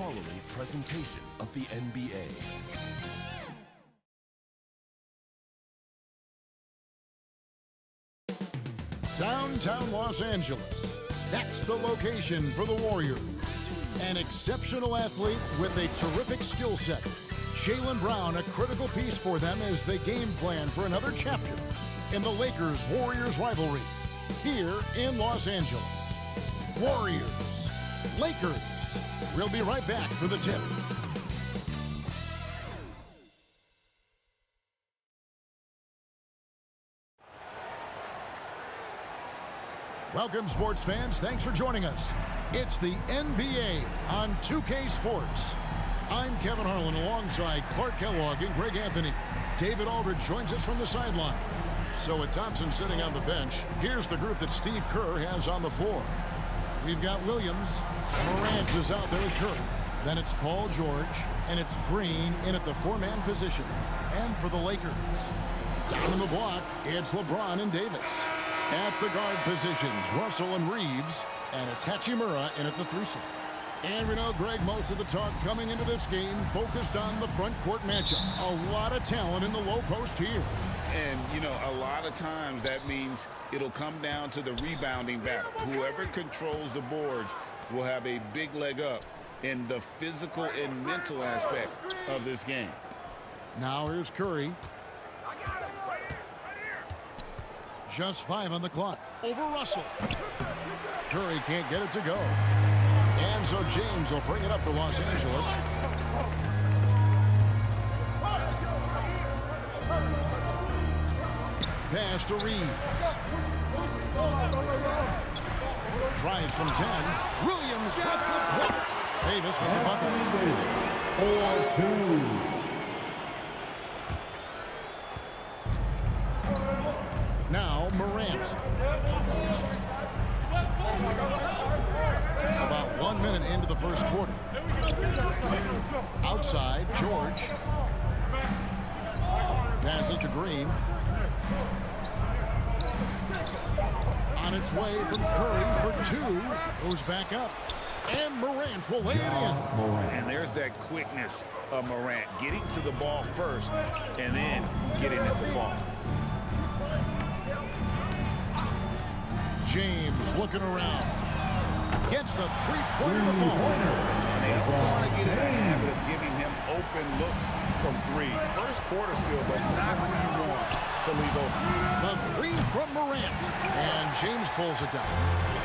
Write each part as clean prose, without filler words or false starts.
following presentation of the NBA. Downtown Los Angeles. That's the location for the Warriors. An exceptional athlete with a terrific skill set. Jaylen Brown, a critical piece for them as they game plan for another chapter in the Lakers-Warriors rivalry here in Los Angeles. Warriors, Lakers. We'll be right back for the tip. Welcome, sports fans. Thanks for joining us. It's the NBA on 2K Sports. I'm Kevin Harlan alongside Clark Kellogg and Greg Anthony. David Aldridge joins us from the sideline. So with Thompson sitting on the bench, here's the group that Steve Kerr has on the floor. We've got Williams. Morant is out there with Curry. Then it's Paul George, and it's Green in at the four-man position. And for the Lakers, down in the block, it's LeBron and Davis. At the guard positions, Russell and Reeves, and it's Hachimura in at the threesome. And we know, Greg, most of the talk coming into this game focused on the front court matchup. A lot of talent in the low post here. And, you know, a lot of times that means it'll come down to the rebounding battle. Whoever controls the boards will have a big leg up in the physical and mental aspect of this game. Now here's Curry. Just 5 on the clock. Over Russell. Curry can't get it to go. And so James will bring it up for Los Angeles. Pass to Reeves. Tries from 10. Williams with the block. Davis with the bucket. 4-2. Now Morant. About 1 minute into the first quarter. Outside, George. Passes to Green. On its way from Curry for 2. Goes back up. And Morant will lay it in. And there's that quickness of Morant. Getting to the ball first and then getting it to fall. James looking around. Gets the three-pointer to fall. And they don't want to get in the habit of giving him open looks from 3. First quarter still, but not when you want to leave open. The 3 from Morant. And James pulls it down.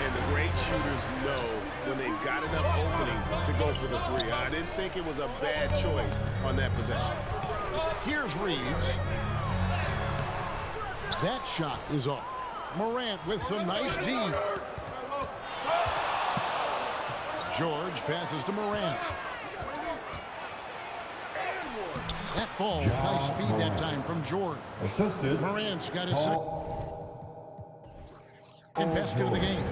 And the great shooters know when they've got enough opening to go for the 3. I didn't think it was a bad choice on that possession. Here's Reeves. That shot is off. Morant with some nice D. George passes to Morant. That falls. Nice feed that time from George. Morant's got his second basket of the game.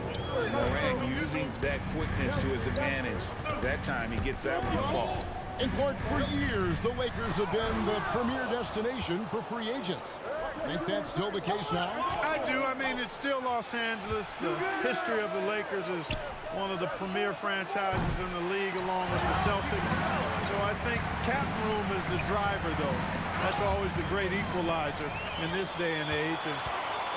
Morant using that quickness to his advantage. That time he gets that one to fall. And Clark, for years, the Lakers have been the premier destination for free agents. Think that's still the case now? I do. I mean, it's still Los Angeles. The history of the Lakers is one of the premier franchises in the league, along with the Celtics. So I think cap room is the driver, though. That's always the great equalizer in this day and age. And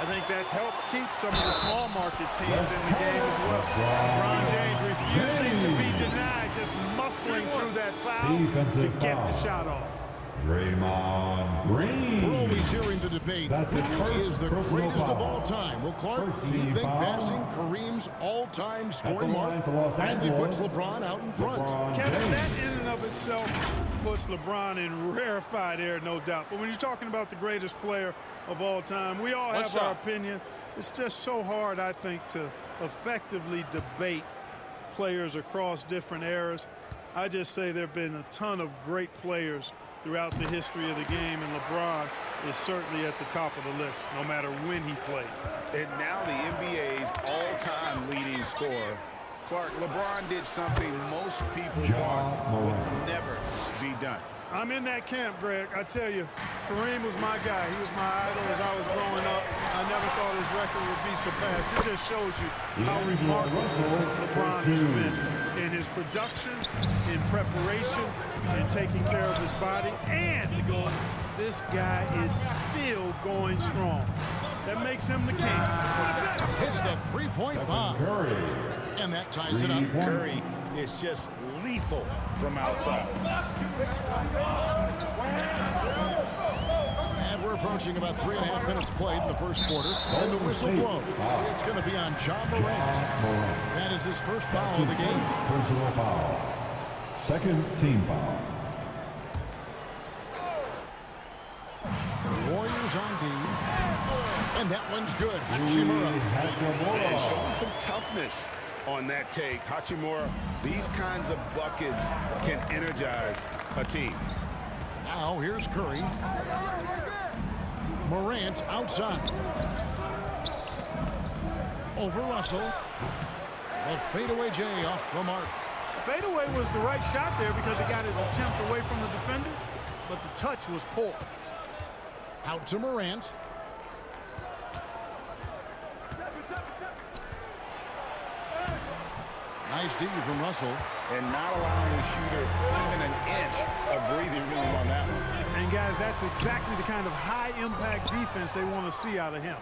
I think that helps keep some of the small market teams in the game as well. LeBron James refusing to be denied, just muscling through that foul to get the shot off. Draymond Green. We're always hearing the debate. Who is the greatest of all time? Well, Clark, do you think passing Kareem's all-time scoring mark finally puts LeBron out in front? Kevin, that in and of itself puts LeBron in rarefied air, no doubt. But when you're talking about the greatest player of all time, we all have our opinion. It's just so hard, I think, to effectively debate players across different eras. I just say there have been a ton of great players throughout the history of the game, and LeBron is certainly at the top of the list, no matter when he played. And now the NBA's all-time leading scorer. Clark, LeBron did something most people thought would never be done. I'm in that camp, Greg. I tell you, Kareem was my guy. He was my idol as I was growing up. I never thought his record would be surpassed. It just shows you how remarkable LeBron has been in his production, in preparation, and taking care of his body. And this guy is still going strong. That makes him the king. Hits the three-point bomb. Curry. And that ties it up. Curry is just lethal from outside. And we're approaching about 3.5 minutes played in the first quarter. And the whistle blows. It's going to be on Ja Morant. That is his first foul of the game. Personal foul. Second team foul. Warriors on D. And that one's good. And Hachimura. showing some toughness on that take. Hachimura, these kinds of buckets can energize a team. Now here's Curry. Morant outside. Over Russell. The fadeaway J off the mark. Fadeaway was the right shot there because he got his attempt away from the defender, but the touch was poor. Out to Morant. Nice D from Russell. And not allowing the shooter even an inch of breathing room on that one. And guys, that's exactly the kind of high-impact defense they want to see out of him.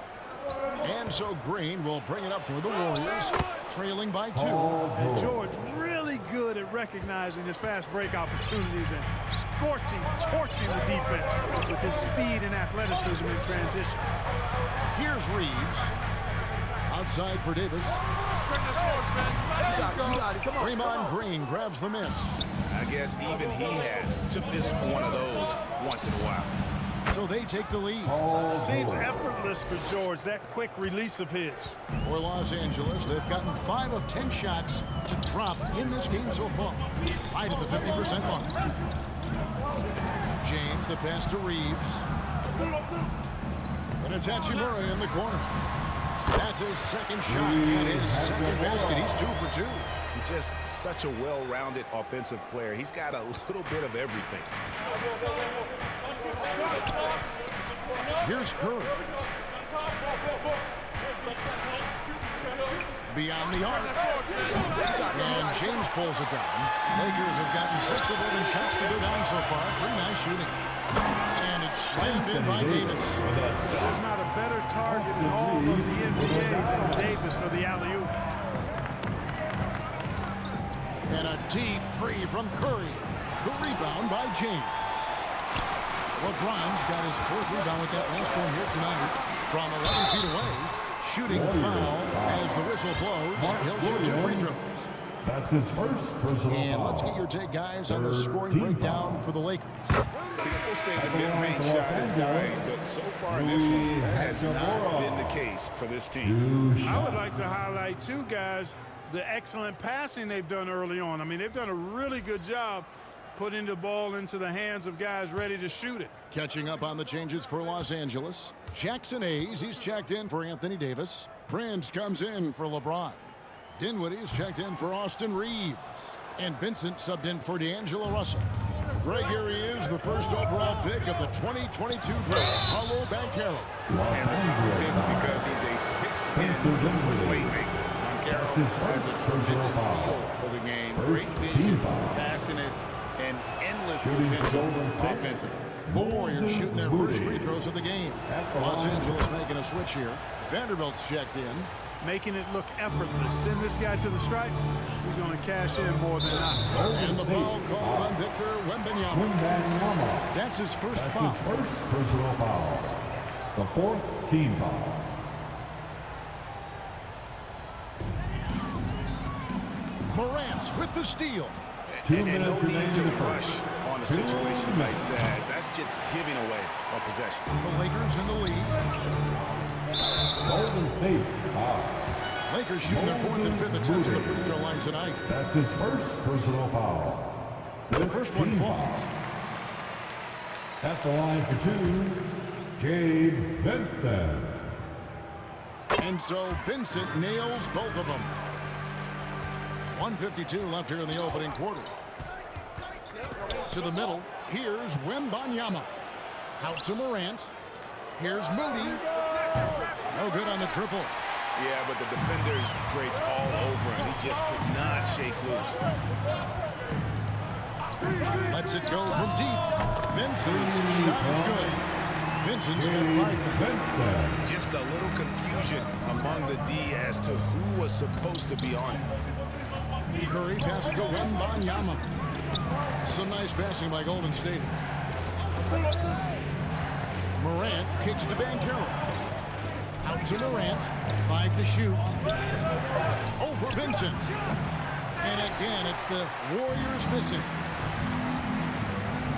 And so Green will bring it up for the Warriors, trailing by 2. And George really good at recognizing his fast break opportunities and torching the defense with his speed and athleticism in transition. Here's Reeves. Outside for Davis. Draymond Green grabs the miss. I guess even he has to miss one of those once in a while. So they take the lead. Seems effortless for George, that quick release of his. For Los Angeles, they've gotten 5 of 10 shots to drop in this game so far. Right at the 50% mark. James, the pass to Reeves. And it's Hachimura in the corner. That's his second shot and his second basket. He's 2 for 2. He's just such a well-rounded offensive player. He's got a little bit of everything. Here's Curry. Beyond the arc. And James pulls it down. Lakers have gotten 6 of 11 shots to go down so far. Pretty nice shooting. And it's slammed in by Davis. There's not a better target in all of the NBA than Davis for the alley-oop. And a deep three from Curry. The rebound by James. LeBron's got his 4th rebound with that last one here tonight. From 11 feet away. Shooting foul as the whistle blows. He'll shoot 2 free throws. That's his first personal And foul. let's get your take, guys, on the scoring Team breakdown foul. for the Lakers. People say the mid-range shot is dying, but so far in this one, that has not been the case for this team. I would like to highlight, too, guys, the excellent passing they've done early on. I mean, they've done a really good job putting the ball into the hands of guys ready to shoot it. Catching up on the changes for Los Angeles. Jackson Hayes, he's checked in for Anthony Davis. Prince comes in for LeBron. Dinwiddie's checked in for Austin Reeves. And Vincent subbed in for D'Angelo Russell. Greg, here he is, the first overall pick of the 2022 draft, Paolo Banchero. And the top pick because he's a 6'10" playmaker. Banchero has a tremendous feel for the game, great vision, passing it, and endless potential offensively. The Warriors shooting their first free throws of the game. Los Angeles making a switch here. Vanderbilt's checked in. Making it look effortless. Send this guy to the stripe. He's going to cash in more than not. And the foul called on Victor Wembanyama. That's his first foul. His first personal foul. The 4th team foul. Morant with the steal. And no need to rush on a situation like that. That's just giving away a possession. The Lakers in the lead. Golden State foul. Lakers shooting their 4th and 5th attempts at the free throw line tonight. That's his first personal foul. The first one falls. At the line for 2, Gabe Vincent. And so Vincent nails both of them. 1:52 left here in the opening quarter. To the middle, here's Wembanyama. Out to Morant. Here's Moody. No good on the triple. Yeah, but the defenders draped all over him. He just could not shake loose. Lets it go from deep. Vincent's shot is good. Vincent's got 5. Just a little confusion among the D as to who was supposed to be on it. Curry passes to Wembanyama. Some nice passing by Golden State. Morant kicks to Banchero. Out to Morant. 5 to shoot. Over Vincent. And again, it's the Warriors missing.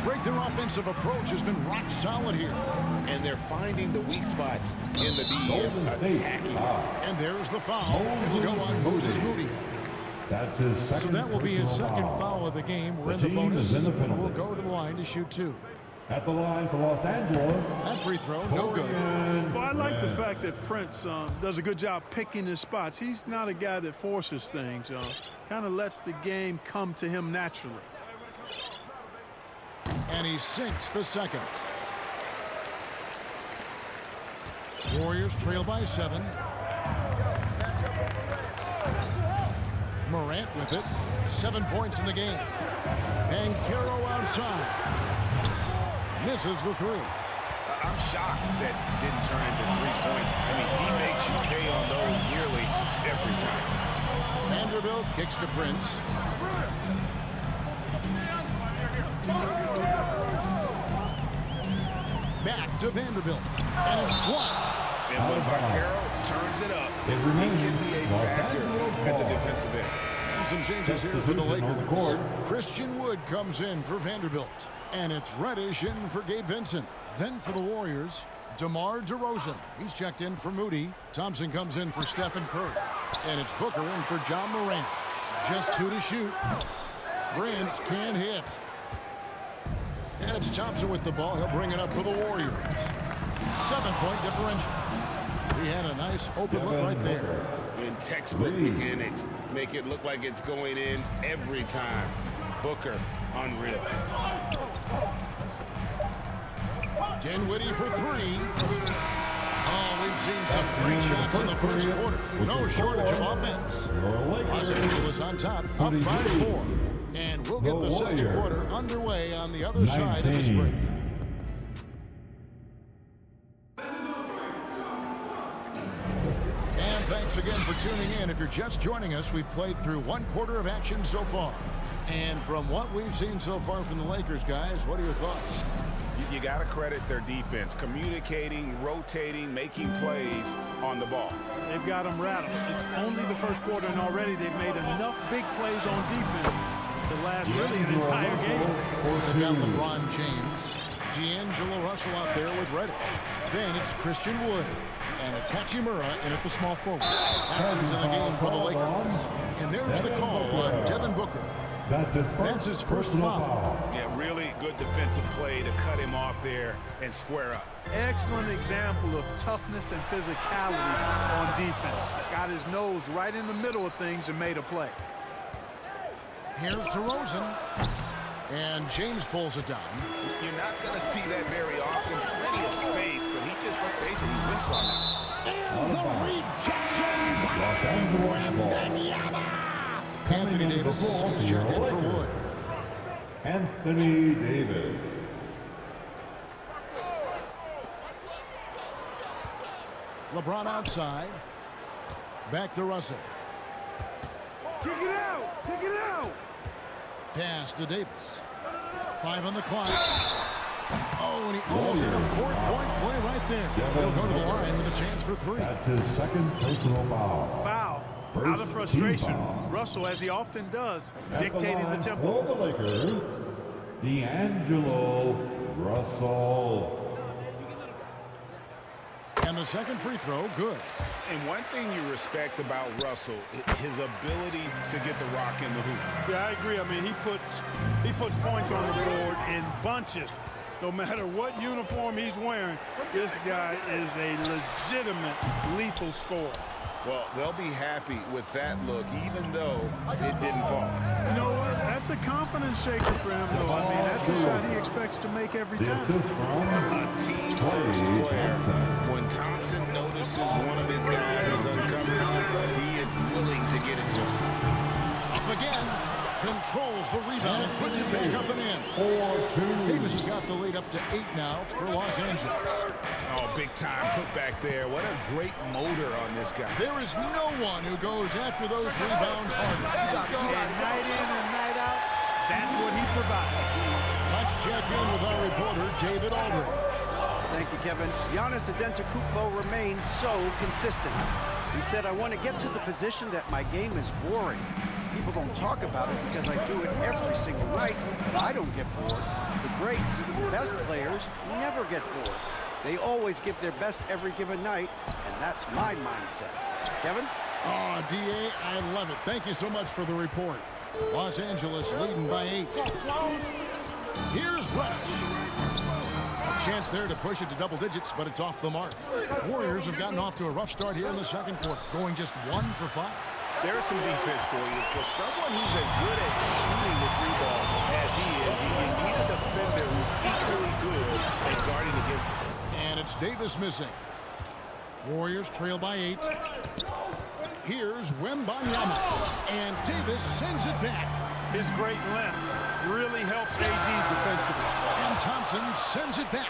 Break their offensive approach has been rock solid here. And they're finding the weak spots in the D and attacking. And there's the foul. It'll go on Moses Moody. That's his second. So that will be his second foul of the game. We're in the bonus. Is in the penalty. We'll go to the line to shoot 2. At the line for Los Angeles. That free throw, no good. Well, I like the fact that Prince does a good job picking his spots. He's not a guy that forces things. Kind of lets the game come to him naturally. And he sinks the second. Warriors trail by 7. Morant with it. 7 points in the game. Banchero outside. Misses the 3. I'm shocked that didn't turn into 3 points. I mean, he makes you pay on those nearly every time. Vanderbilt kicks to Prince. Back to Vanderbilt. And it's blocked. And when Banchero turns it up, he can be a factor at the defensive end. And some changes here for the Lakers. Christian Wood comes in for Vanderbilt. And it's Reddish in for Gabe Vincent. Then for the Warriors, DeMar DeRozan. He's checked in for Moody. Thompson comes in for Stephen Curry. And it's Booker in for John Morant. Just 2 to shoot. Prince can't hit. And it's Thompson with the ball. He'll bring it up for the Warriors. 7-point differential. He had a nice open look right there. In textbook mechanics, make it look like it's going in every time. Booker, unreal. Dinwiddie for 3. Oh, we've seen some great shots in the first quarter. No shortage of offense. Los Angeles on top, up 5-4. And we'll get the second quarter underway on the other side of this break. And thanks again for tuning in. If you're just joining us, we've played through 1 quarter of action so far. And from what we've seen so far from the Lakers, guys, what are your thoughts? You got to credit their defense, communicating, rotating, making plays on the ball. They've got them rattled. It's only the first quarter, and already they've made enough big plays on defense to last really an entire game. They've got LeBron James, D'Angelo Russell out there with Reddish. Then it's Christian Wood. And it's Hachimura in at the small forward. Absence in the game for the Lakers. And there's the call on Devin Booker. That's his first foul. Yeah, really good defensive play to cut him off there and square up. Excellent example of toughness and physicality on defense. Got his nose right in the middle of things and made a play. Here's DeRozan. And James pulls it down. You're not going to see that very often. Plenty of space, but he just, let's face it, he whiffs on it. And the rejection by Anthony Davis is checked in for Wood. Anthony Davis. LeBron outside. Back to Russell. Kick it out! Kick it out! Pass to Davis. 5 on the clock. Oh, and he almost had a 4-point play right there. He'll go to the line with a chance for 3. That's his second personal foul. Foul. Out of frustration. Russell, as he often does, dictating the tempo. For the Lakers, D'Angelo Russell. And the second free throw, good. And one thing you respect about Russell, his ability to get the rock in the hoop. Yeah, I agree. I mean, he puts points on the board in bunches. No matter what uniform he's wearing, this guy is a legitimate lethal scorer. Well, they'll be happy with that look, even though it didn't fall. You know what? That That's a confidence shaker for him, though. I mean, that's a shot he expects to make every The time. assist from A team first Klay player. Thompson. When Thompson notices one of his guys is uncovered, he is willing to get it to him. Up again. Controls the rebound and puts it back up and in. 4-2. Davis has got the lead up to 8 now for Los Angeles. Oh, big time put back there. What a great motor on this guy. There is no one who goes after those rebounds harder. And night in and night out, that's what he provides. Let's check in with our reporter, David Aldridge. Thank you, Kevin. Giannis Antetokounmpo remains so consistent. He said, I want to get to the position that my game is boring. People don't talk about it because I do it every single night. I don't get bored. The greats, the best players, never get bored. They always give their best every given night, and that's my mindset. Kevin? Oh, D.A., I love it. Thank you so much for the report. Los Angeles leading by 8. Here's Reddish. A chance there to push it to double digits, but it's off the mark. Warriors have gotten off to a rough start here in the second quarter, going just 1 for 5. There's some defense for you. For someone who's as good at shooting the 3-ball as he is, you need a defender who's equally good at guarding against him. And it's Davis missing. Warriors trail by 8. Here's Wembanyama. And Davis sends it back. His great length really helps AD defensively. And Thompson sends it back.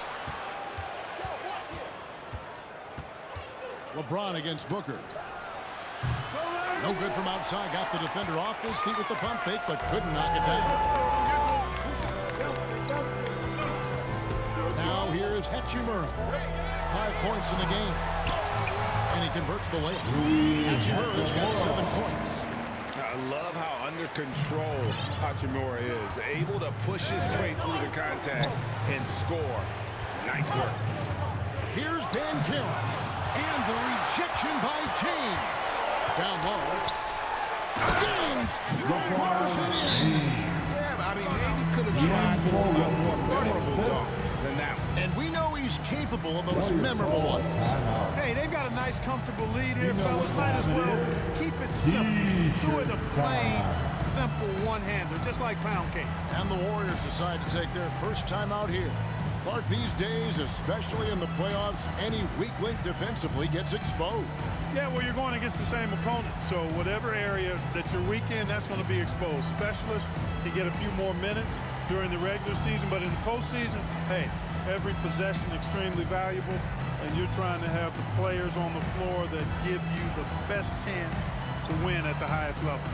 LeBron against Booker. No good from outside. Got the defender off his feet with the pump fake, but couldn't knock it down. Now here's Hachimura. 5 points in the game. And he converts the layup. Hachimura's got 7 points. I love how under control Hachimura is. Able to push his way through the contact and score. Nice work. Here's Banchero. And the rejection by James. Down low. James drives it in. Yeah, I mean, maybe could have tried for a lot more memorable dunk than that one. And we know he's capable of those memorable ones. Hey, they've got a nice, comfortable lead here, fellas. Might as well keep it simple. Do it a plain, simple one-hander, just like pound cake. And the Warriors decide to take their first time out here. Clark, these days, especially in the playoffs, any weak link defensively gets exposed. Yeah, well, you're going against the same opponent. So whatever area that you're weak in, that's going to be exposed. Specialists can get a few more minutes during the regular season, but in the postseason, hey, every possession extremely valuable, and you're trying to have the players on the floor that give you the best chance to win at the highest level.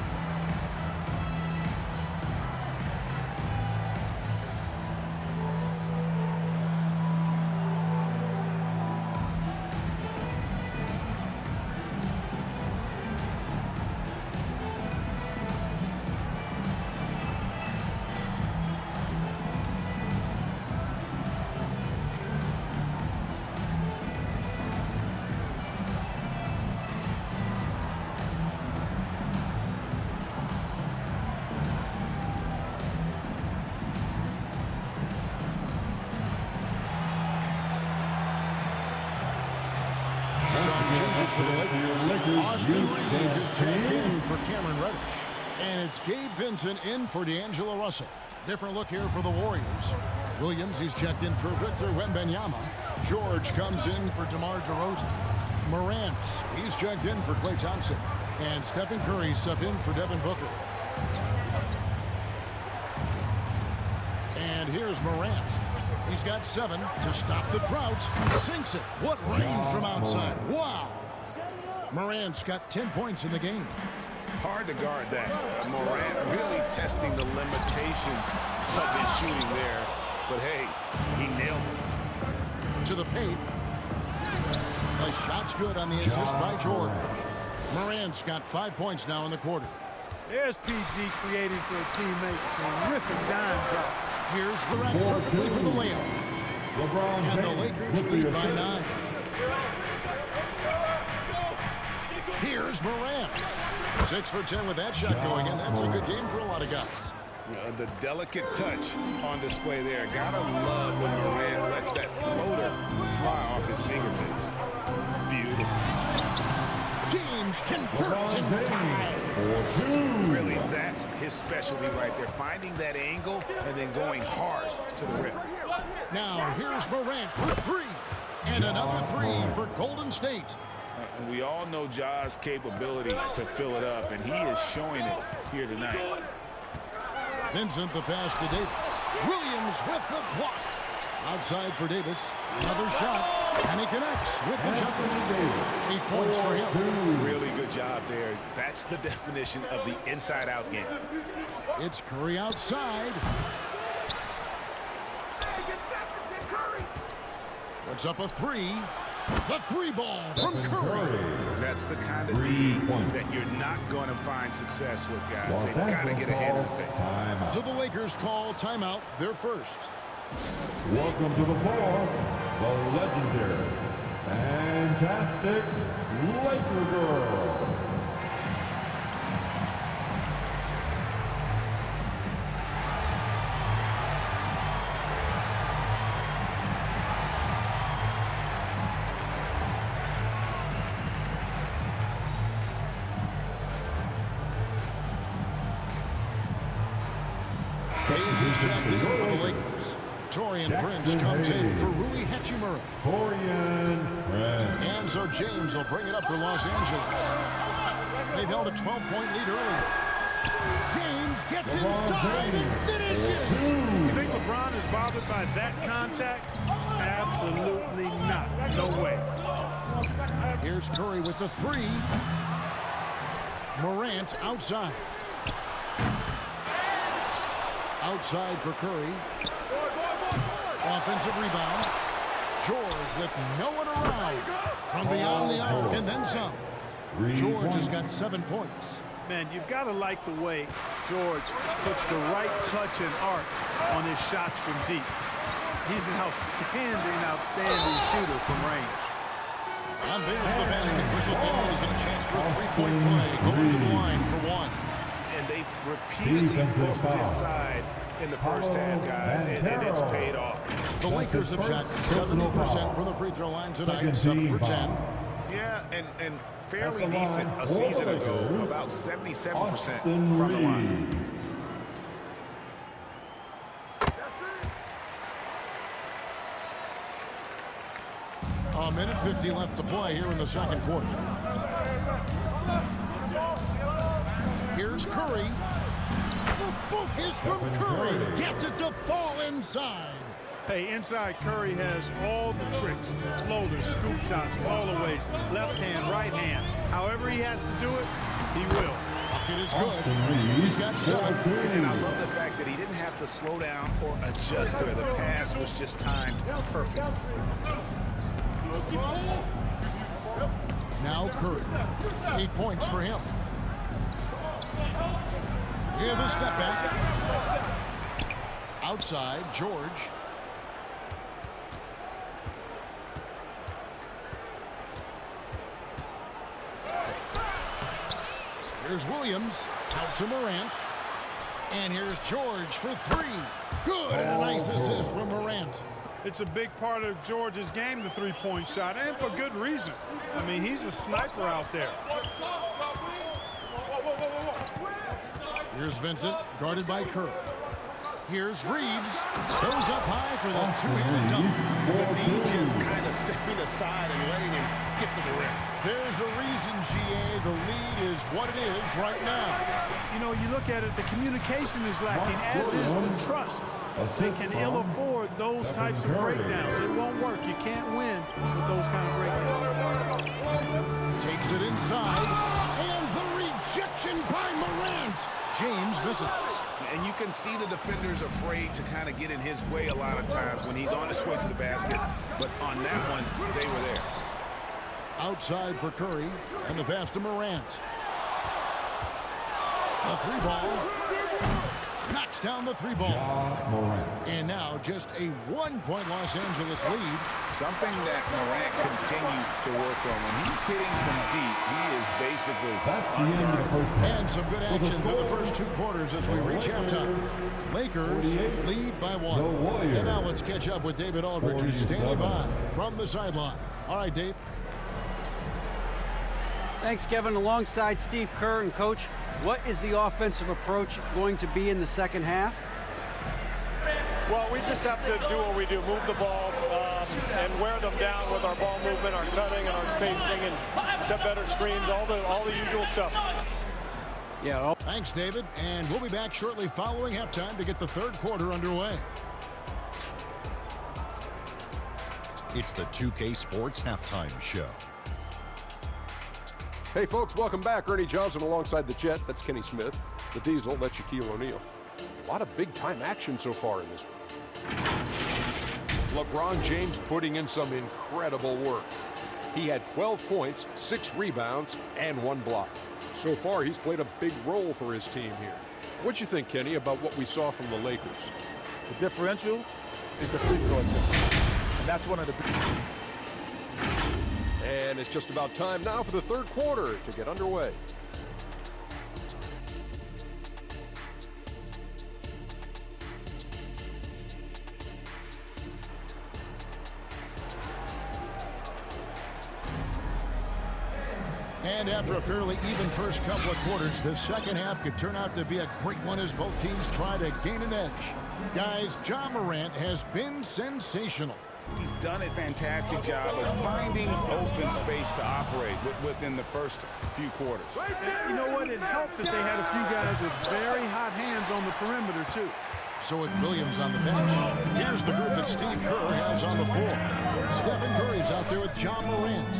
For the Lakers, Austin Reeves is checked in for Cameron Reddish. And it's Gabe Vincent in for D'Angelo Russell. Different look here for the Warriors. Williams, he's checked in for Victor Wembanyama. George comes in for DeMar DeRozan. Morant, he's checked in for Klay Thompson. And Stephen Curry subbed in for Devin Booker. And here's Morant. He's got 7 to stop the drought. Sinks it. What range from outside. Wow. Morant's got 10 points in the game. Hard to guard that. Morant really testing the limitations of his shooting there. But hey, he nailed it. To the paint. The shot's good on the assist by George. Morant's got 5 points now in the quarter. There's PG creating for a teammate. Terrific dime drop. Here's Durant perfectly for the layup. LeBron And the James Lakers with lead the by assist. 9. Here's Morant. 6 for 10 with that shot going in. That's a good game for a lot of guys. The delicate touch on display there. Gotta love when Morant lets that floater fly off his fingertips. Beautiful. James converts inside. Really, that's his specialty right there, finding that angle and then going hard to the rim. Now here's Morant for three. And another three for Golden State. And we all know Ja's capability to fill it up, and he is showing it here tonight. Vincent the pass to Davis. Williams with the block. Outside for Davis. Another shot. And he connects with the jumper. 8 points for him. Really good job there. That's the definition of the inside-out game. It's Curry outside. Puts up a three. The three ball from Curry. That's the kind of D that you're not going to find success with, guys. They've got to get ahead of the face. So the Lakers call timeout, their first. Welcome to the floor, the legendary, fantastic Laker girl. For the Lakers. Taurean Prince comes in for Rui Hachimura. Taurean Prince. And so James will bring it up for Los Angeles. They've held a 12-point lead earlier. James gets inside and finishes. You think LeBron is bothered by that contact? Absolutely not. No way. Here's Curry with the three. Morant outside. Outside for Curry. Offensive rebound. George with no one around. From beyond the arc and then some. George has got 7 points. Man, you've got to like the way George puts the right touch and arc on his shots from deep. He's an outstanding shooter from range. And there's the basket. Whistle blows and a chance for a three-point play. Going to the line for one. And they've repeatedly moved inside in the first half, guys, and it's paid off. The Lakers have shot 70% from the free throw line tonight, 7 for 10. Yeah, and fairly decent a season ago, about 77% from the line. A minute 50 left to play here in the second quarter. Here's Curry. The focus from Curry gets it to fall inside. Hey, inside Curry has all the tricks. Floaters, scoop shots, fallaways, left hand, right hand. However he has to do it, he will. Bucket is good. He's got 7. And I love the fact that he didn't have to slow down or adjust there. The pass was just timed perfect. Now Curry. 8 points for him. Here the step back. Outside, George. Here's Williams. Out to Morant. And here's George for three. Good, and a nice assist from Morant. It's a big part of George's game, the three-point shot, and for good reason. I mean, he's a sniper out there. Here's Vincent, guarded by Curry. Here's Reeves. Goes up high for the two-handed dunk. He just kind of stepping aside and letting him get to the rim. There's a reason, GA, the lead is what it is right now. You know, you look at it, the communication is lacking, as is the trust. They can ill afford those types of breakdowns. It won't work. You can't win with those kind of breakdowns. Takes it inside. And the rejection by Morant. James misses. And you can see the defenders afraid to kind of get in his way a lot of times when he's on his way to the basket. But on that one, they were there. Outside for Curry, and the pass to Morant. A three ball. Knocks down the three ball. And now just a 1-point Los Angeles lead. Something that Morant continues to work on. When he's hitting from deep, he is basically And some good action through the first 2 quarters as we reach halftime. Lakers lead by 1. And now let's catch up with David Aldridge, who's standing by from the sideline. All right, Dave. Thanks, Kevin. Alongside Steve Kerr and Coach, what is the offensive approach going to be in the second half? Well, we just have to do what we do, move the ball and wear them down with our ball movement, our cutting, and our spacing, and set better screens, all the usual stuff. Yeah. Thanks, David. And we'll be back shortly following halftime to get the third quarter underway. It's the 2K Sports Halftime Show. Hey, folks, welcome back. Ernie Johnson alongside the Jet. That's Kenny Smith. The Diesel, that's Shaquille O'Neal. A lot of big-time action so far in this one. LeBron James putting in some incredible work. He had 12 points, 6 rebounds, and 1 block. So far, he's played a big role for his team here. What you think, Kenny, about what we saw from the Lakers? The differential is the free throw attempt. And that's one of the big... And it's just about time now for the third quarter to get underway. And after a fairly even first couple of quarters, the second half could turn out to be a great one as both teams try to gain an edge. Guys, Ja Morant has been sensational. He's done a fantastic job of finding open space to operate within the first few quarters. You know what? It helped that they had a few guys with very hot hands on the perimeter, too. So with Williams on the bench, here's the group that Steve Kerr has on the floor. Stephen Curry's out there with Ja Morant.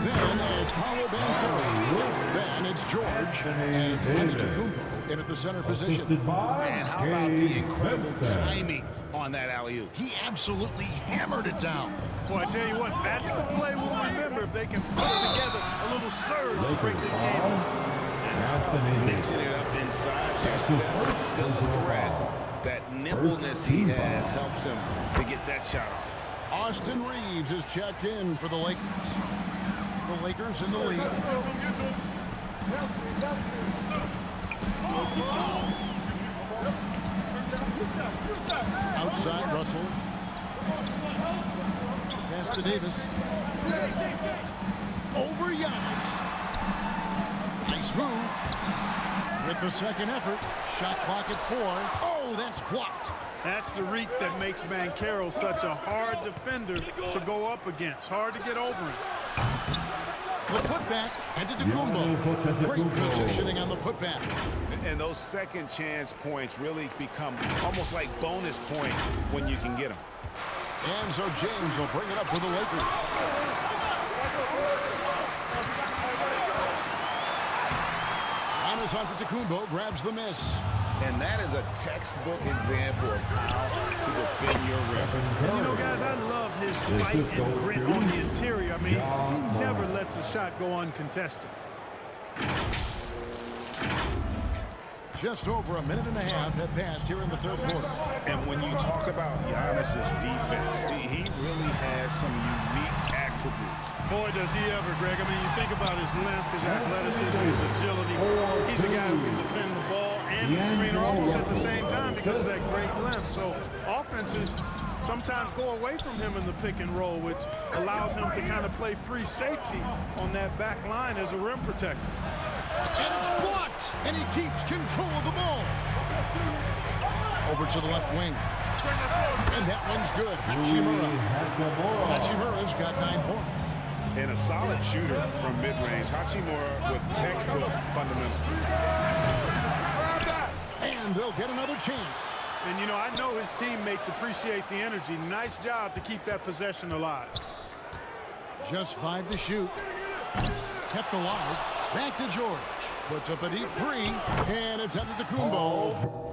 Then it's Paolo Banchero. Then it's George. And it's Antetokounmpo in at the center position. And how about the incredible timing on that alley-oop? He absolutely hammered it down. Boy, I tell you what, that's the play we'll remember if they can put together a little surge to break this game up. Mixing it up inside. There's still a threat. That nimbleness he has helps him to get that shot off. Austin Reeves is checked in for the Lakers. The Lakers in the lead. Outside, Russell. Pass to Davis. Over Giannis. Nice move. With the second effort, shot clock at 4. Oh, that's blocked. That's the reach that makes Banchero such a hard defender to go up against. Hard to get over him. The putback, Antetokounmpo. Great positioning on the putback. And those second chance points really become almost like bonus points when you can get them. And so James will bring it up for the Lakers. Antetokounmpo grabs the miss. And that is a textbook example of how to defend your rim. And you know, guys, I love his fight and grit on the interior. I mean, he never lets a shot go uncontested. Just over a minute and a half have passed here in the third quarter. And when you talk about Giannis's defense, he really has some unique attributes. Boy, does he ever, Greg. I mean, you think about his length, his athleticism, his agility. He's a guy who can defend the ball and the screener almost at the same time because of that great length. So offenses sometimes go away from him in the pick and roll, which allows him to kind of play free safety on that back line as a rim protector. And it's blocked, and he keeps control of the ball. Over to the left wing. And that one's good. Hachimura. Hachimura's got 9 points. And a solid shooter from mid-range. Hachimura with textbook fundamentals. And they'll get another chance. And, you know, I know his teammates appreciate the energy. Nice job to keep that possession alive. Just 5 to shoot. Kept alive. Back to George. Puts up a deep 3. And it's Antetokounmpo.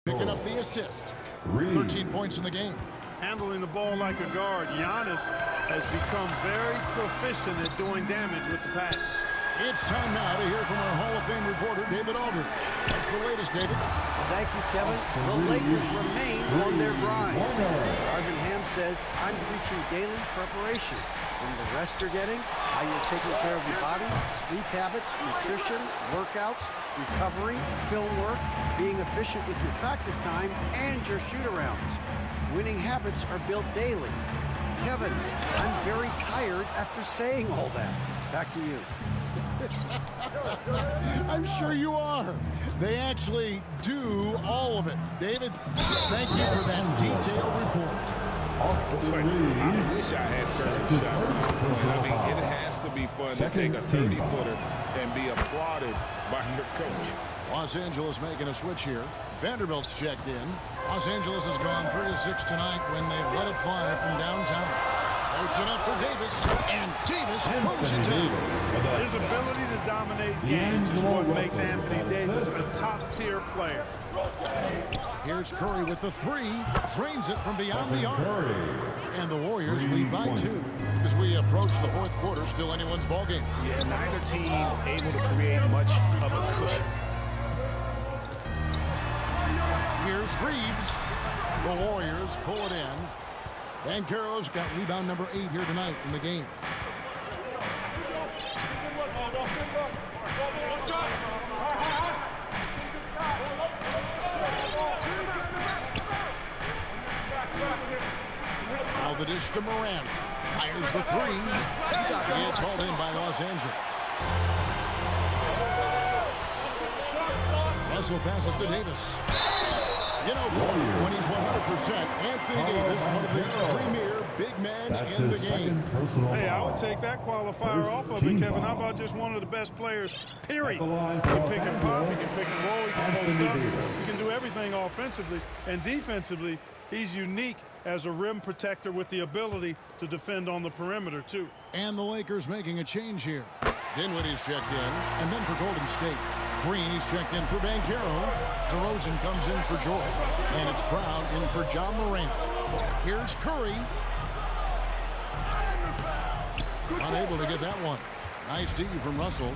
Picking up the assist. 13 points in the game. Handling the ball like a guard, Giannis has become very proficient at doing damage with the pass. It's time now to hear from our Hall of Fame reporter, David Aldridge. That's the latest, David. Well, thank you, Kevin. The Lakers remain on their grind. Arvin Ham Kevin says I'm preaching daily preparation. From the rest you're getting, how you're taking care of your body, sleep habits, nutrition, workouts, recovery, film work, being efficient with your practice time, and your shoot-arounds. Winning habits are built daily. Kevin, I'm very tired after saying all that. Back to you. I'm sure you are. They actually do all of it. David, thank you for that detailed report. I wish I had Curry's shot. I mean, it has to be fun to take a 30-footer and be applauded by your coach. Los Angeles making a switch here. Vanderbilt's checked in. Los Angeles has gone 3 of 6 tonight when they've let it fly from downtown. Floats it up for Davis, and Davis throws it down. His ability to dominate games is what makes Anthony Davis a top-tier player. Here's Curry with the 3, drains it from beyond the arc. And the Warriors lead by 2. As we approach the fourth quarter, still anyone's ballgame. Yeah, neither team able to create much of a cushion. Here's Reeves. The Warriors pull it in. Banchero's got rebound number 8 here tonight in the game. Now the dish to Morant. Fires the 3. It's hauled in by Los Angeles. Russell passes to Davis. You know, when he's 100%, Anthony Davis, one of the premier big men in the game. Hey, I would take that qualifier off of it, Kevin. How about just one of the best players, period? He can pick and pop, he can pick and roll, he can post up, he can do everything offensively. And defensively, he's unique as a rim protector with the ability to defend on the perimeter, too. And the Lakers making a change here. Dinwiddie's checked in, and then for Golden State. Green, he's checked in for Banchero. DeRozan comes in for George. And it's Brown in for John Morant. Here's Curry. Unable to get that one. Nice D from Russell.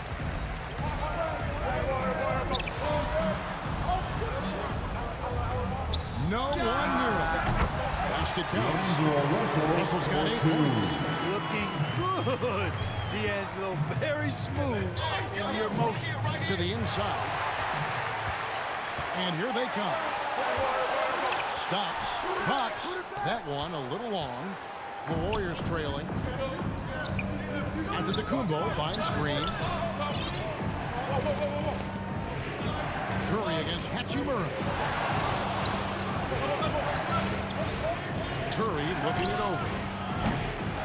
No one near it. Basket counts. Russell's got 8 points. Looking good. D'Angelo, very smooth in your motion. To the inside. And here they come. Stops. Pops. That one a little long. The Warriors trailing. Antetokounmpo finds Green. Curry against Hachimura. Curry looking it over.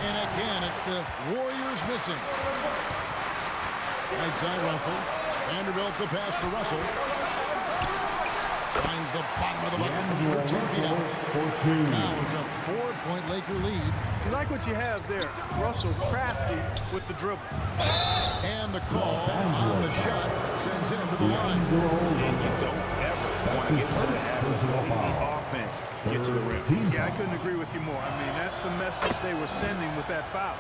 And again, it's the Warriors missing. Right side Russell. Vanderbilt the pass to Russell. Finds the bottom of the bucket from 14 feet out. Now it's a 4-point Laker lead. You like what you have there. Russell crafty with the dribble. And the call on the shot sends him to the line. And you don't ever want to get into the habit of letting the offense get to the rim. Yeah, I couldn't agree with you more. I mean, that's the message they were sending with that foul.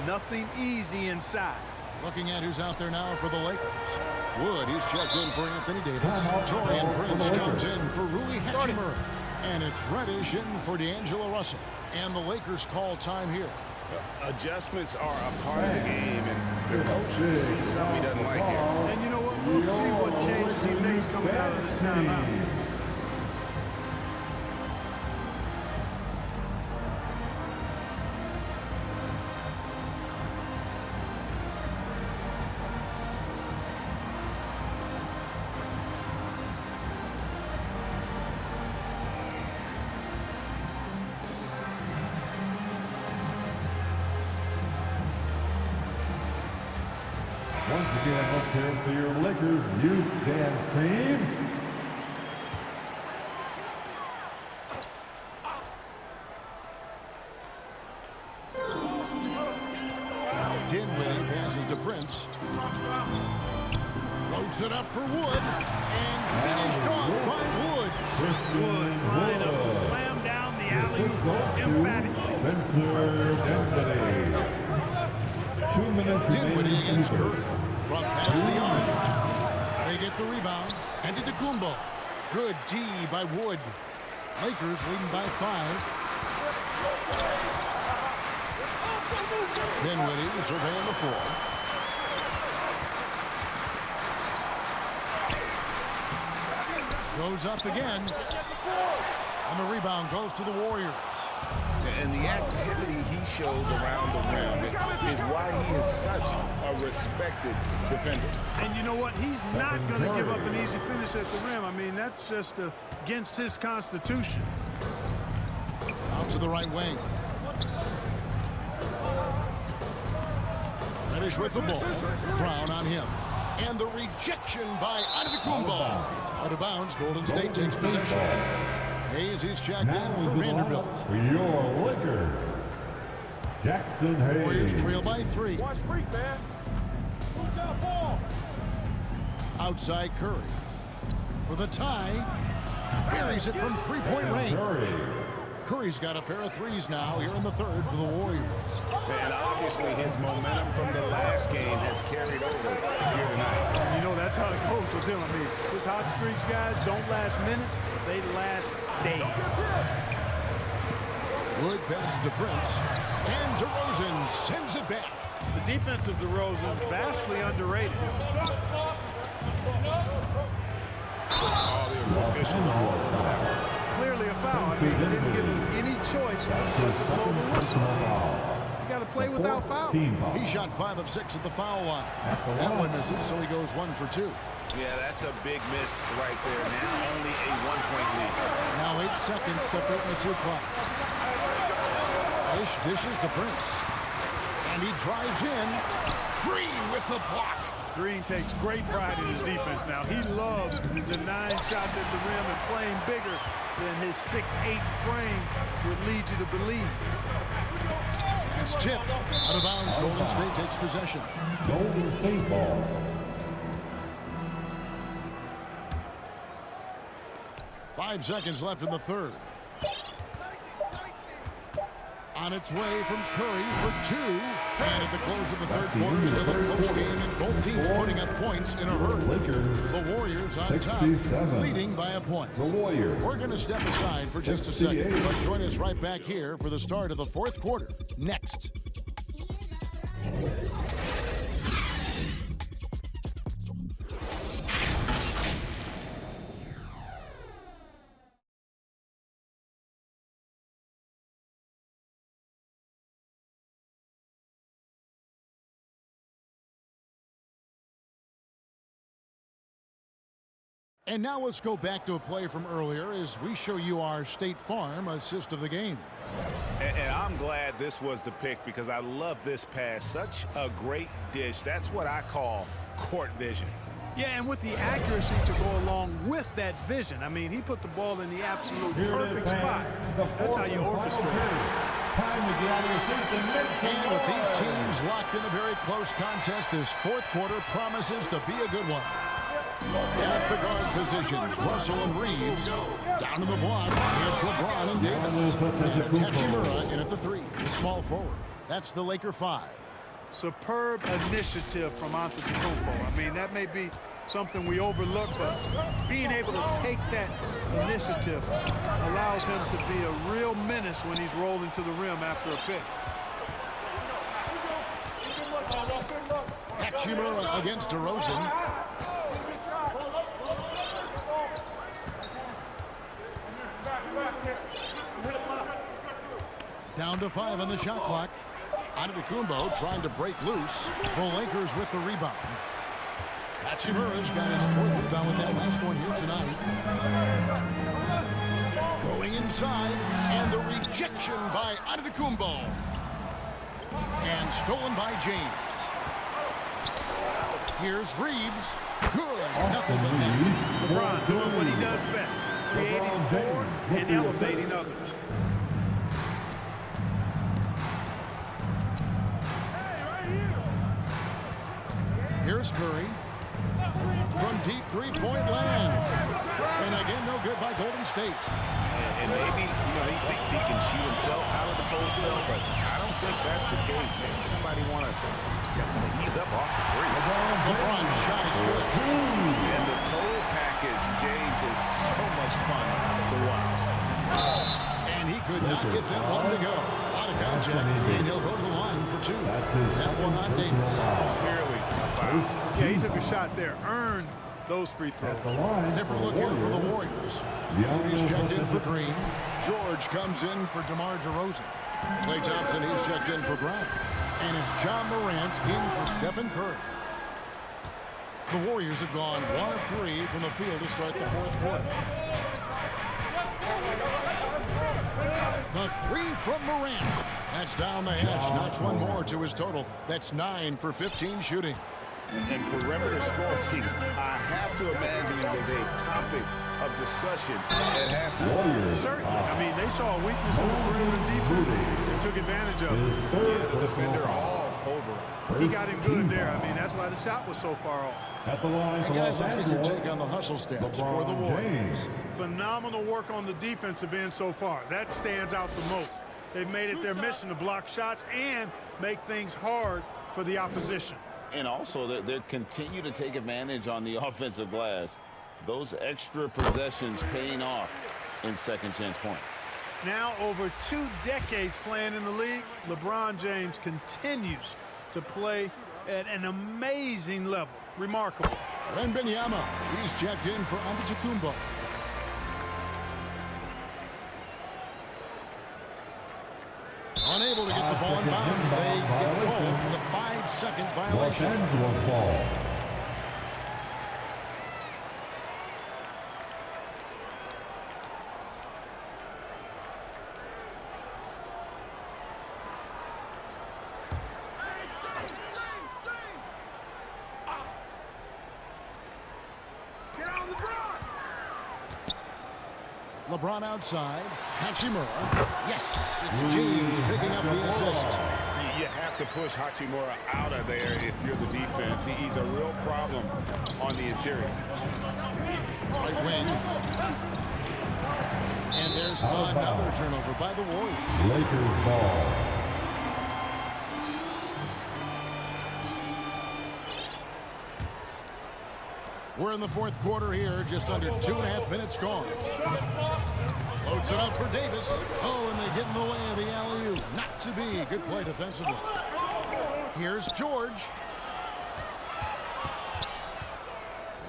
Nothing easy inside. Looking at who's out there now for the Lakers. Wood, he's checked in for Anthony Davis. Torian Prince comes in for Rui Hachimura. And it's Reddish in for D'Angelo Russell. And the Lakers call time here. Adjustments are a part of the game, and the coach sees something he doesn't like here. And you know what? We'll see what changes he makes coming out of this timeout. Once again, let's hear it for your Lakers youth dance team. Dinwiddie passes to Prince. Floats it up for Wood. And finished off by Wood. Wood line up to slam down the alley emphatically. Spencer Dinwiddie. 2 minutes Dinwiddie against Curry. From past the arc. They get the rebound. Antetokounmpo. Good D by Wood. Lakers leading by 5. Dinwiddie surveying the floor. Goes up again. And the rebound goes to the Warriors. And the activity he shows around the rim is why he is such a respected defender. And you know what? He's not going to give up an easy finish at the rim. I mean, that's just against his constitution. Out to the right wing. Reddish with the ball. Brown on him. And the rejection by Antetokounmpo. Out of bounds. Golden State takes possession. Hayes is checked in for Vanderbilt. For your Lakers, Jackson Hayes. Warriors trail by 3. Watch freak, man. Who's got a ball? Outside Curry. For the tie. Buries it from three-point range. Curry's got a pair of threes now here in the third for the Warriors. And obviously his momentum from the last game has carried over here tonight. You know, that's how it goes with him. I mean, his hot streaks, guys, don't last minutes. They last days. Wood passes to Prince. And DeRozan sends it back. The defense of DeRozan vastly underrated. All the officials are all over that one. Clearly a foul. I mean, he didn't give him any choice but to blow the whistle. You got to play without foul. He shot 5 of 6 at the foul line. That one misses, so he goes 1 for 2. Yeah, that's a big miss right there. Now only a 1-point lead. Now 8 seconds separating the two clocks. Dishes to Prince. And he drives in. Green with the block. Green takes great pride in his defense now. He loves denying shots at the rim and playing bigger than his 6'8" frame would lead you to believe. It's tipped. Out of bounds. Golden State takes possession. Golden State ball. Five seconds left in the third. On its way from Curry for 2. And at the close of the third quarter, still a close game, and both teams putting up points in a hurry. The Warriors on top, leading by a point. The Warriors. We're going to step aside for just a second, but join us right back here for the start of the fourth quarter. Next. And now let's go back to a play from earlier as we show you our State Farm assist of the game. And I'm glad this was the pick because I love this pass. Such a great dish. That's what I call court vision. Yeah, and with the accuracy to go along with that vision. I mean, he put the ball in the absolute perfect spot. That's how you orchestrate. Time to get out of your seat. And with these teams locked in a very close contest, this fourth quarter promises to be a good one. At the guard positions, Russell and Reeves. Down in the block, it's LeBron and Davis. And Hachimura in at the 3, the small forward. That's the Laker 5. Superb initiative from Antetokounmpo. I mean, that may be something we overlook, but being able to take that initiative allows him to be a real menace when he's rolling to the rim after a pick. Hachimura against DeRozan. Down to 5 on the shot clock. Antetokounmpo trying to break loose. The Lakers with the rebound. Hachimura's got his 4th rebound with that last one here tonight. Going inside, and the rejection by Antetokounmpo. And stolen by James. Here's Reeves. Good. Nothing but net. LeBron doing what he does best. Creating for and elevating others. Here's Curry. From deep three-point land. And again, no good by Golden State. And maybe, he thinks he can shoot himself out of the post well, but I don't think that's the case. Maybe somebody want to ease up off the 3. LeBron's shot is good. And the total package, James, is so much fun to watch. And he could not get that one to go. Out of contact, and he'll go to the line for 2. That will not Davis. Clearly a foul. Yeah, he took a shot there. Earned those free throws. Different look here for the Warriors. Moody's checked in for Green. George comes in for DeMar DeRozan. Klay Thompson, he's checked in for Brown. And it's John Morant in for Stephen Curry. The Warriors have gone 1 of 3 from the field to start the 4th quarter. The 3 from Morant. That's down the hatch. Knocks one more to his total. That's 9 for 15 shooting. And perimeter scoring, I have to imagine it was a topic of discussion at halftime. Certainly. I mean, they saw a weakness in the perimeter defense and took advantage of it. Yeah, the defender all over. He got him good there. I mean, that's why the shot was so far off. At the line Hey guys, let's get your take on the hustle stats for the Warriors. Phenomenal work on the defensive end so far. That stands out the most. They've made it their mission to block shots and make things hard for the opposition. And also, they continue to take advantage on the offensive glass. Those extra possessions paying off in second chance points. Now, over 2 decades playing in the league, LeBron James continues to play at an amazing level. Remarkable. Wembanyama, he's checked in for Antetokounmpo. Unable to get the ball in bounds. They get called for the 5-second violation. Los Angeles ball. LeBron outside. Hachimura. Yes, it's James picking up the assist. You have to push Hachimura out of there if you're the defense. He's a real problem on the interior. Right wing. And there's another turnover by the Warriors. Lakers ball. We're in the 4th quarter here, just under 2.5 minutes gone. Loads it up for Davis. Oh, and they get in the way of the alley-oop. Not to be. Good play defensively. Here's George.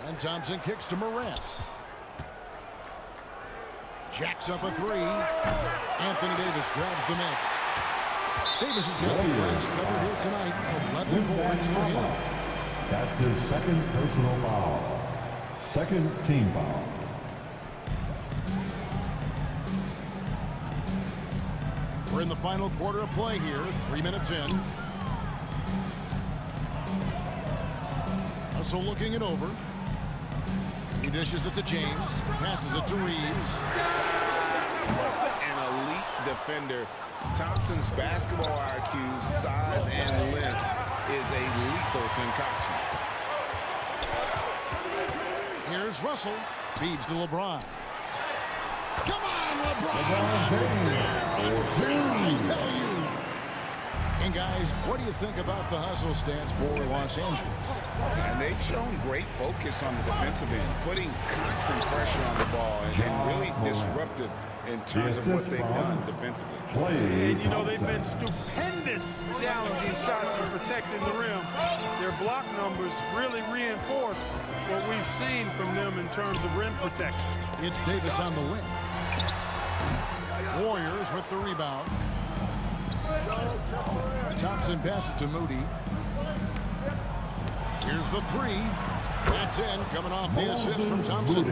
And Thompson kicks to Morant. Jacks up a 3. Anthony Davis grabs the miss. Davis has got the glass covered here tonight. 11 points for him. That's his second personal foul. Second team foul. We're in the final quarter of play here. 3 minutes in. Hustle looking it over. He dishes it to James. Passes it to Reeves. An elite defender. Thompson's basketball IQ, size, and length is a lethal concoction. Here's Russell. Feeds to LeBron. Come on, LeBron! I tell you. And guys, what do you think about the hustle stance for Los Angeles? And they've shown great focus on the defensive end, putting constant pressure on the ball and really disruptive in terms of what they've done defensively. And you know, they've been stupendous challenging shots and protecting the rim. Their block numbers really reinforce what we've seen from them in terms of rim protection. It's Davis on the wing. Warriors with the rebound. Thompson passes to Moody. Here's the 3. That's in, coming off the assist from Thompson.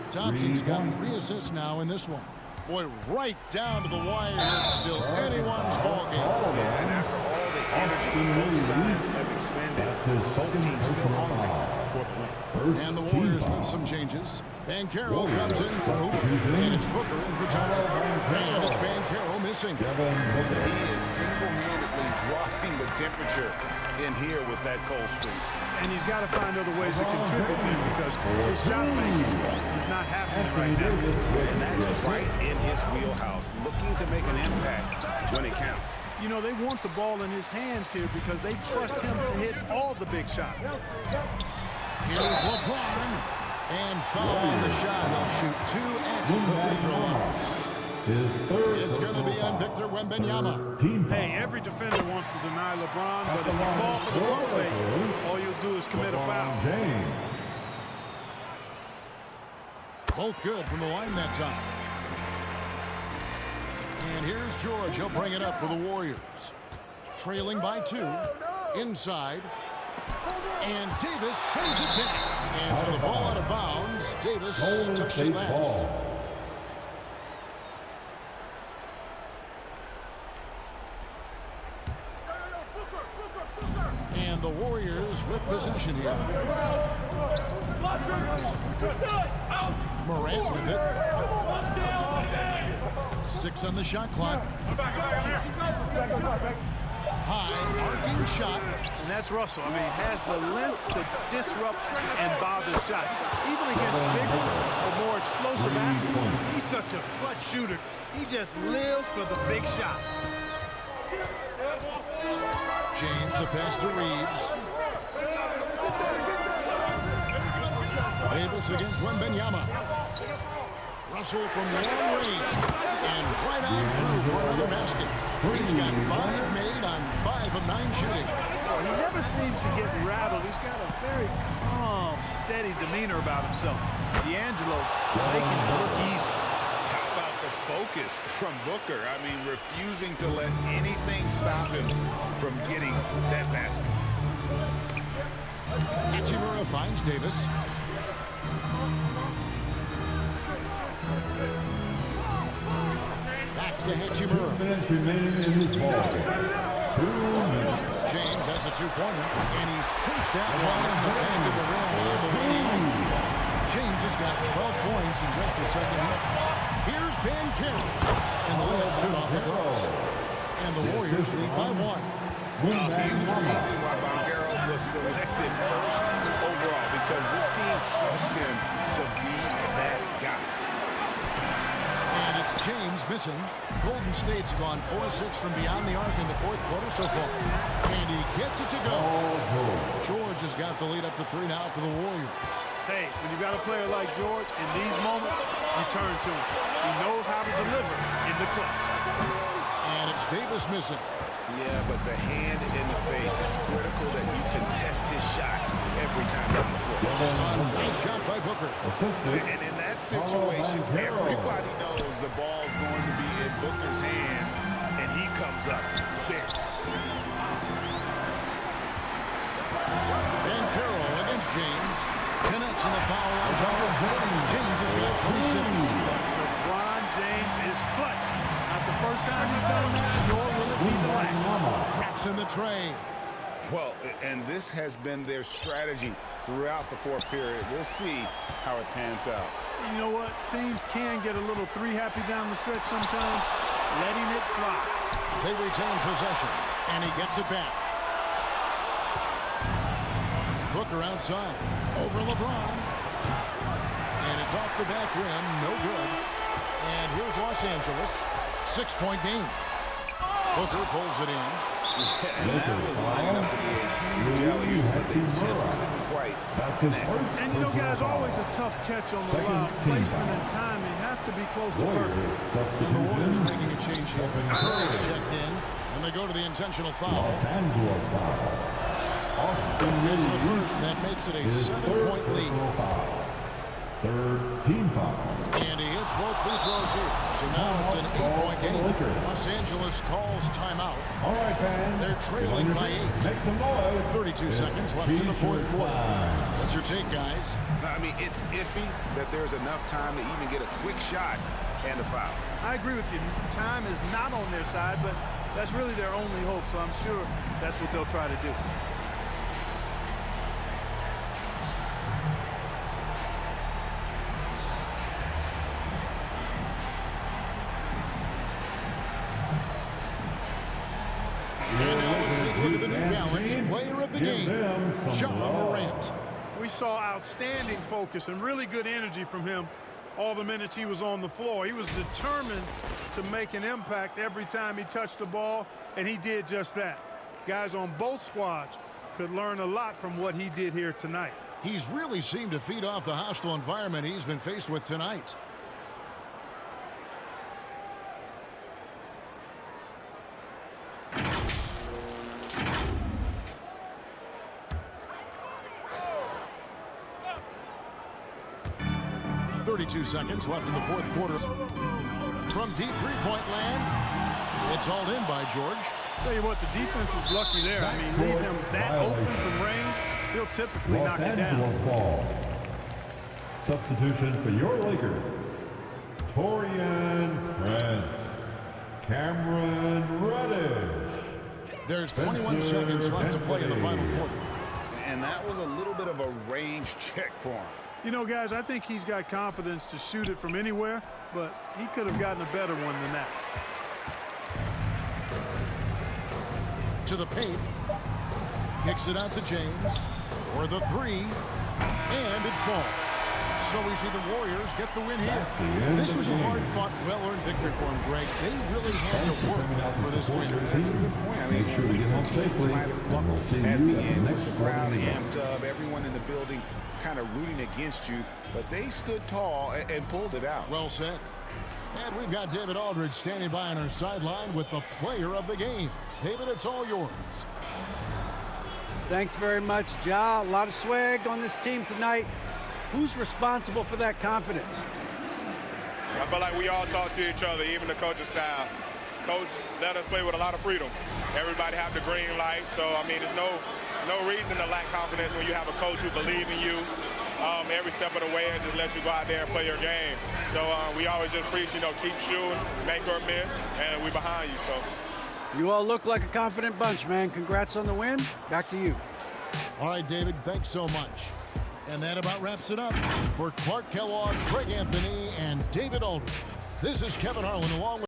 Thompson's got 3 assists now in this one. Boy, right down to the wire. Still anyone's ball game. Yeah, and after all the energy both sides have expended, both teams still hungry for the win. And the Warriors with some changes. Banchero comes in for Hooper. And it's Booker in for Thompson. And it's Banchero missing. He is single-handedly dropping the temperature in here with that cold streak. And he's got to find other ways to contribute there because his shot making is not happening right now. And that's right in his wheelhouse, looking to make an impact when it counts. You know, they want the ball in his hands here because they trust him to hit all the big shots. Here's LeBron. And foul on the shot. He'll shoot 2 at the free throw line. His third It's going to be on foul. Victor Wembanyama. Team foul. Hey, every defender wants to deny LeBron, but if you fall for the pump fake, all you'll do is commit a foul. LeBron James. Both good from the line that time. And here's George. He'll bring it up for the Warriors. Trailing by 2. Inside. And Davis sends it back. And for the ball out of bounds, Davis Golden touched State it last. ball. And the Warriors with possession here. Morant with it. 6 on the shot clock. High, arcing shot. And that's Russell. I mean, he has the length to disrupt and bother shots. Even against bigger or more explosive athletes, he's such a clutch shooter. He just lives for the big shot. James, the pass to Reeves. Davis against Wembanyama. Russell from long range. And right on through for another basket. He's got 5 made on 5 of 9 shooting. Well, he never seems to get rattled. He's got a very calm, steady demeanor about himself. D'Angelo making it look easy. How about the focus from Booker? I mean, refusing to let anything stop him from getting that basket. Hachimura finds Davis. Back to 2 Hachimura. minutes remaining in this ball game. 2 minutes. James has a 2-pointer, and he sinks that one in the back of the rim all the way in. James has got 12 points in just the second half. Here's Banchero, and the layup's good off the glass. And the Warriors lead by 1. Huge reason why Banchero was selected first overall, because this team trusts him to be that guy. And it's James missing. Golden State's gone 4-6 from beyond the arc in the 4th quarter so far. And he gets it to go. George has got the lead up to 3 now for the Warriors. Hey, when you got a player like George, in these moments, you turn to him. He knows how to deliver in the clutch. And it's Davis missing. Yeah, but the hand in the face, it's critical that you contest his shots every time down the floor. Nice shot by Booker. And in that situation, everybody knows the ball's going to be in Booker's hands, and he comes up big. Banchero against James. Connects in the foul line. James has got 26. LeBron James is clutch. Not the first time he's done that, nor will it be the last. Traps in the tray. Well, and this has been their strategy throughout the 4th period. We'll see how it pans out. You know what? Teams can get a little 3-happy down the stretch sometimes. Letting it fly. They retain possession, and he gets it back. Booker outside. Over LeBron. And it's off the back rim. No good. And here's Los Angeles. 6-point game. Booker pulls it in. And that was lining up to be a huge alley-oop, but they just couldn't quite connect. And you know, guys, always a tough catch on the lob. Placement and timing have to be close to perfect. And the Warriors making a change here. Curry's checked in, and they go to the intentional foul. Los Angeles foul. It's the first, and that makes it a 7-point lead. 3rd team foul. And he hits both free throws here. So now it's an 8-point game. Los Angeles calls timeout. All right, fans. They're trailing by 8. Make some noise. 32 seconds left in the 4th quarter. What's your take, guys? I mean, it's iffy that there's enough time to even get a quick shot and a foul. I agree with you. Time is not on their side, but that's really their only hope, so I'm sure that's what they'll try to do. Look at the New Balance player of the game, Ja Morant. We saw outstanding focus and really good energy from him all the minutes he was on the floor. He was determined to make an impact every time he touched the ball, and he did just that. Guys on both squads could learn a lot from what he did here tonight. He's really seemed to feed off the hostile environment he's been faced with tonight. 32 seconds left in the fourth quarter. From deep three-point land, it's hauled in by George. Tell you what, the defense was lucky there. I mean, leave him that open from range, he'll typically knock it down. Ball. Substitution for your Lakers. Torian Prince. Cameron Reddish. There's 21 seconds left to play in the final quarter. And that was a little bit of a range check for him. You know, guys, I think he's got confidence to shoot it from anywhere, but he could have gotten a better one than that. To the paint. Kicks it out to James for the three. And it falls. So we see the Warriors get the win here. This was a hard-fought, well-earned victory for them, Greg. They really had to work for this win. That's a good point. I mean, Make sure to get home safely. We'll see you at at the the end with next the crowd one. amped up, everyone in the building kind of rooting against you, but they stood tall and pulled it out. Well said. And we've got David Aldridge standing by on our sideline with the player of the game. David, it's all yours. Thanks very much, Ja. A lot of swag on this team tonight. Who's responsible for that confidence? I feel like we all talk to each other, even the coaching staff. Coach let us play with a lot of freedom. Everybody have the green light, so I mean, there's no reason to lack confidence when you have a coach who believes in you every step of the way and just let you go out there and play your game. So we always just preach, keep shooting, make or miss, and we behind you. So you all look like a confident bunch, man. Congrats on the win. Back to you. All right, David, thanks so much. And that about wraps it up for Clark Kellogg, Greg Anthony, and David Aldridge. This is Kevin Harlan along with